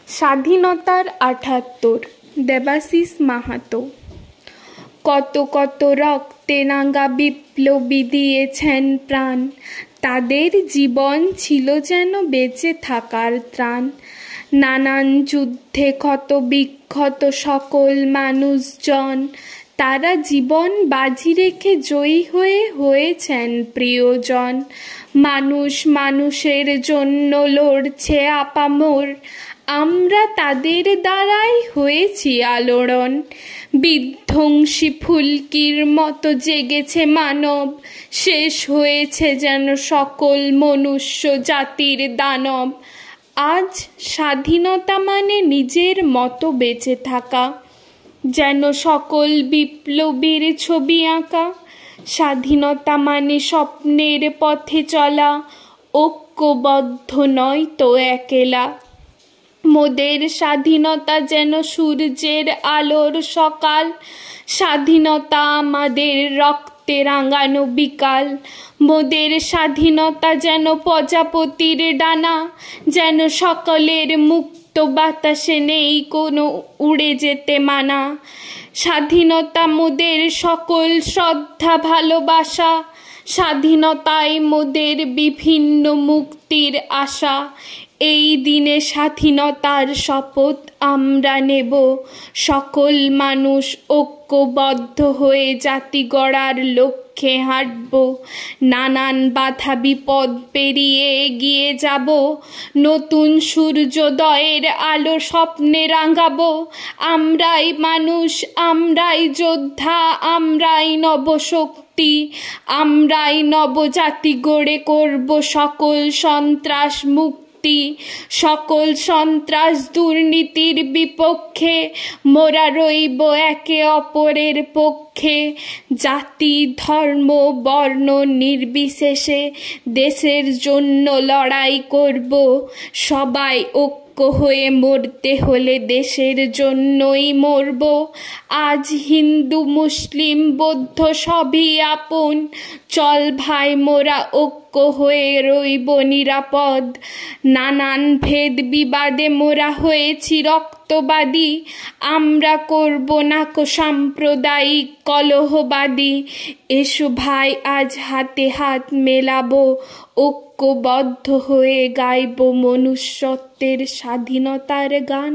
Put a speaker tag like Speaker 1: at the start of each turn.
Speaker 1: স্বাধীনতার ৭৮। দেবাশিস মাহাতো। কত কত রক্তে রাঙা বিপ্লবী দিয়েছেন প্রাণ, তাদের জীবন ছিল যেন বেঁচে থাকার ত্রাণ। নানান যুদ্ধে ক্ষত বিক্ষত সকল মানুষজন, তারা জীবন বাজি রেখে জয়ী হয়েছেন প্রিয়জন। মানুষ মানুষের জন্য লড়ছে আপামর, আমরা তাদের দ্বারাই হয়েছি আলোড়ন। বিধ্বংসী ফুলকির মতো জেগেছে মানব, শেষ হয়েছে যেন সকল মনুষ্য জাতির দানব। আজ স্বাধীনতা মানে নিজের মতো বেঁচে থাকা, যেন সকল বিপ্লবীর ছবি আঁকা। স্বাধীনতা মানে স্বপ্নের পথে চলা, ঐক্যবদ্ধ নয় তো একেলা। মোদের স্বাধীনতা যেন সূর্যের আলোর সকাল, স্বাধীনতা আমাদের রক্তে রাঙানো বিকাল। মোদের স্বাধীনতা যেন প্রজাপতির ডানা, যেন সকলের মুক্ত বাতাসে নেই কোনো উড়ে যেতে মানা। স্বাধীনতা মোদের সকল শ্রদ্ধা ভালোবাসা, স্বাধীনতাই মোদের বিভিন্ন মুক্তির আশা। এই দিনে স্বাধীনতার শপথ আমরা নেব, সকল মানুষ ঐক্যবদ্ধ হয়ে জাতি গড়ার লক্ষ্যে হাঁটব। নানান বাধা বিপদ পেরিয়ে এগিয়ে যাব, নতুন সূর্যোদয়ের আলো স্বপ্নে রাঙাবো। আমরাই মানুষ, আমরাই যোদ্ধা, আমরাই নবশক্তি, আমরাই নবজাতি গড়ে করব সকল সন্ত্রাস মুক্তি। সকল সন্ত্রাস দুর্নীতির বিপক্ষে মোরা রইব একে অপরের পক্ষে। জাতি ধর্ম বর্ণ নির্বিশেষে দেশের জন্য লড়াই করব, সবাই ঐক্য হয়ে মরতে হলে দেশের জন্যই মরব। আজ হিন্দু মুসলিম বৌদ্ধ সবই আপন, চল ভাই মোরা ঐক্য হয়ে রইব নিরাপদ। নানান ভেদ বিবাদে মোরা হয়েছি রক্তবাদী, আমরা করব না কো সাম্প্রদায়িক কলহবাদী। এসো ভাই আজ হাতে হাত মেলাবো, ঐক্যবদ্ধ হয়ে গাইব মনুষ্যত্বের স্বাধীনতার গান।